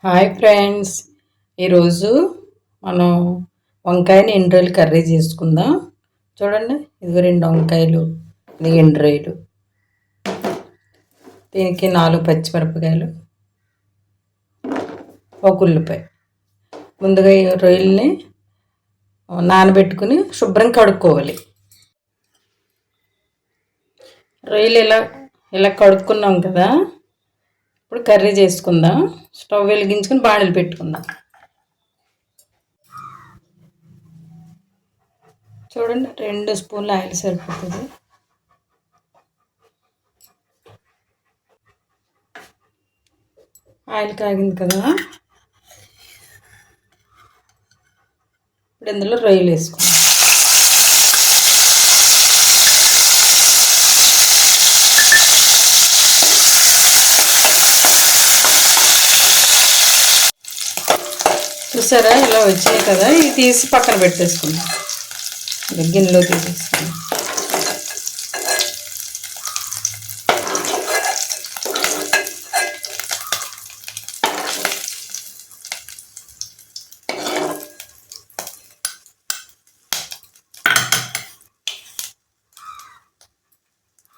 Hi friends, ఈరోజు మనం వంకాయని ఎండ్రాయిలు కర్రీ చేసుకుందాం. చూడండి, ఇదిగో 2 వంకాయలు, ఇది ఎండ్రాయిలు, దీనికి 4 పచ్చిమిరపకాయలు, ఒక ఉల్లిపాయ. ముందుగా ఈ రొయ్యల్ని నానబెట్టుకుని శుభ్రం కడుక్కోవాలి. రొయ్యలు ఇలా కడుక్కున్నాం కదా. ఇప్పుడు కర్రీ చేసుకుందాం. స్టవ్ వెలిగించుకుని బాణలు పెట్టుకుందాం. చూడండి, 2 స్పూన్ల ఆయిల్ సరిపోతుంది. ఆయిల్ కాగింది కదా. ఇప్పుడు ఇందులో రొయ్యలు వేసుకుందాం. చూసారా, ఇలా వచ్చాయి కదా. ఇవి తీసి పక్కన పెట్టేసుకుందాం. గిన్నెలో తీసేసుకుందాం.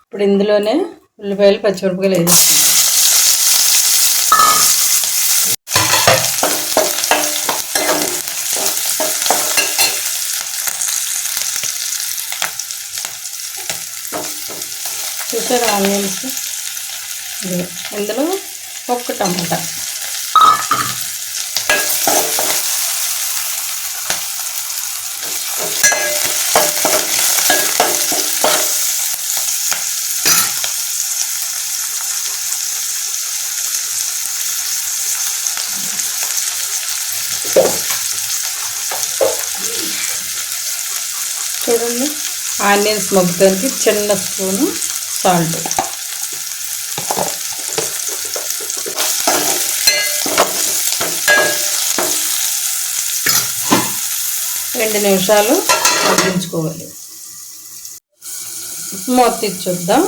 ఇప్పుడు ఇందులోనే ఉల్లిపాయలు పచ్చిమిరపకాయలు వేసేసుకుందాం. చూసారా ఆనియన్స్. ఇందులో ఒక టమాటా, చూడండి, ఆనియన్స్ మగ్గుతానికి చిన్న స్పూను సాల్ట్, రెండు నిమిషాలు మగ్గించుకోవాలి. మూత తీసి చూద్దాం.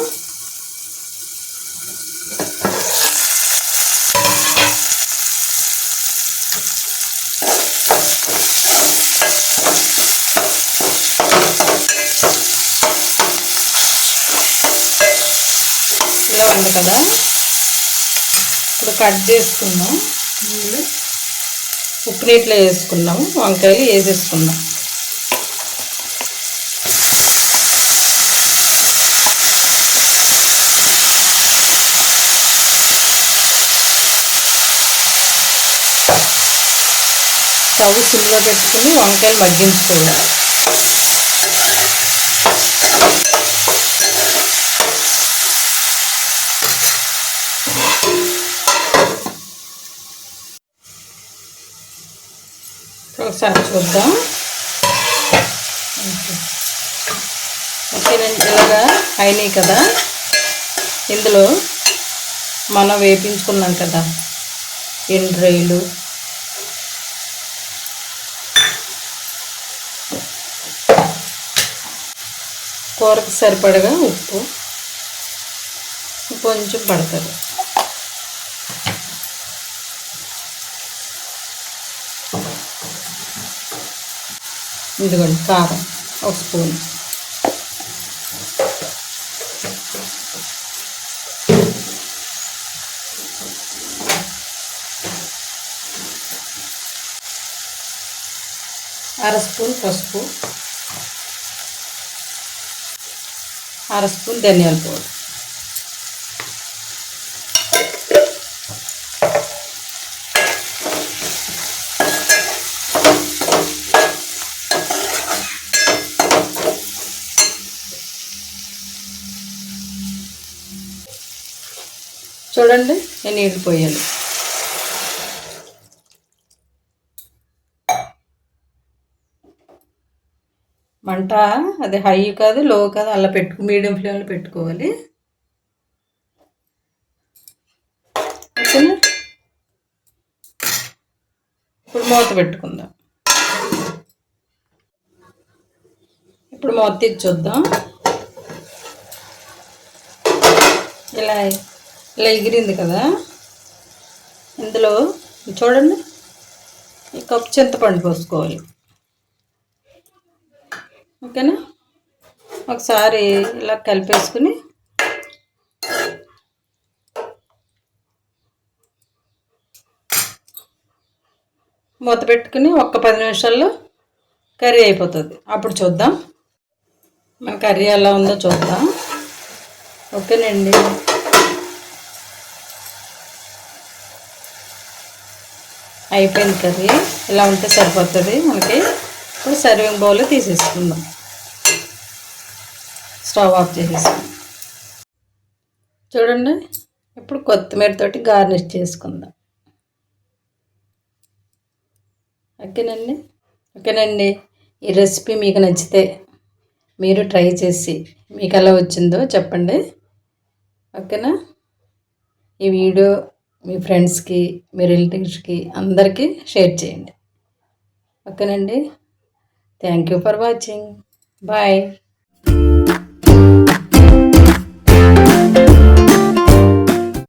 ఇలా ఉంది కదా. ఇప్పుడు కట్ చేసుకుందాం. ఉప్పు నీటిలో వేసుకున్నాము, వంకాయలు వేసేసుకుందాం. స్టవ్ సిమ్లో పెట్టుకుని వంకాయలు మగ్గించుకోవాలి. ఒకసారి చూద్దాం. ఇలాగా అయినాయి కదా. ఇందులో మనం వేపించుకున్నాం కదా ఎండ్రాయిలు, కూరకు సరిపడగా ఉప్పు కొంచెం పడుతుంది. ఇదిగోండి కారం ఒక స్పూన్, అర స్పూన్ పసుపు, అర స్పూన్ ధనియాల పౌడర్, చూడండి నేను నీళ్ళు పోయాలి. మంట అది హై కాదు, లో కాదు, అలా మీడియం ఫ్లేమ్లో పెట్టుకోవాలి. ఓకేనా. ఇప్పుడు మూత పెట్టుకుందాం. ఇప్పుడు మూత తీసి చూద్దాం. ఇలా ఎగిరింది కదా. ఇందులో చూడండి, ఈ కప్పు చింతపండు పోసుకోవాలి. ఓకేనా, ఒకసారి ఇలా కలిపేసుకుని మూత పెట్టుకుని ఒక్క 10 నిమిషాల్లో కర్రీ అయిపోతుంది. అప్పుడు చూద్దాం మన కర్రీ ఎలా ఉందో చూద్దాం. ఓకేనండి, అయిపోయింది కర్రీ. ఇలా ఉంటే సరిపోతుంది మనకి. ఇప్పుడు సర్వింగ్ బౌల్లో తీసేసుకుందాం. స్టవ్ ఆఫ్ చేసేసుకుందాం. చూడండి, ఇప్పుడు కొత్తిమీరతోటి గార్నిష్ చేసుకుందాం. ఓకేనండి, ఈ రెసిపీ మీకు నచ్చితే మీరు ట్రై చేసి మీకు ఎలా వచ్చిందో చెప్పండి. ఓకేనా, ఈ వీడియో మీ ఫ్రెండ్స్కి, మీ రిలేటివ్స్కి అందరికీ షేర్ చేయండి. ఓకేనండి, thank you for watching. Bye.